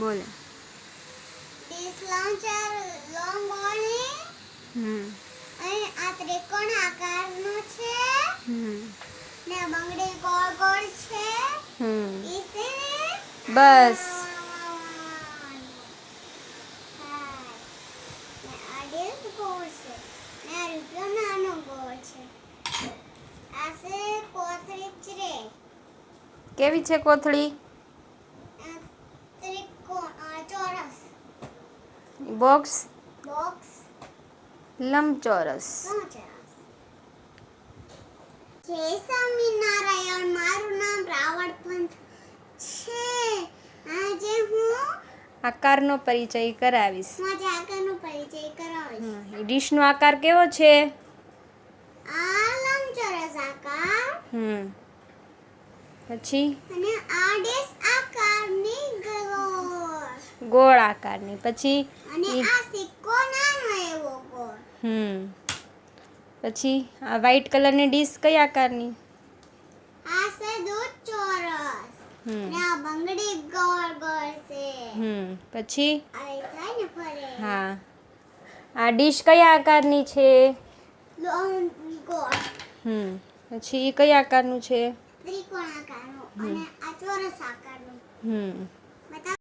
બોલે. This launcher long only. અને આ ત્રિકોણ આકારનો છે. ને બંગડી ગોળ ગોળ છે. ઈસે બસ. ને આ ડીશ ગોળ છે. ને આ રૂપિયો નાનો ગોળ છે. આ છે કોથળી ચરે. કેવી છે કોથળી? ચોરસ. બોક્સ બોક્સ લંબચોરસ. જય સ્વામિનારાયણ. મારું નામ રાવળ પંથ છે. આજે હું આકારનો પરિચય કરાવીશ. આકારનો પરિચય કરાવીશ. ડીશનો આકાર કેવો છે? આ લંબચોરસ આકાર. પછી અને આ ડીશ આકારની ગોળ આકારની. પછી અને આ સિક્કો નાનો એવો ગોળ. પછી આ વ્હાઈટ કલરની ડીશ કઈ આકારની? આ છે દૂધ ચોરસ. ને આ બંગડી ગોળ ગોળ છે. પછી આ થાય ને ફરે. હા, આ ડીશ કયા આકારની છે? ગોળ. પછી એ કયા આકારનું છે? ત્રિકોણ આકારનું. અને આ ચોરસ આકારનું.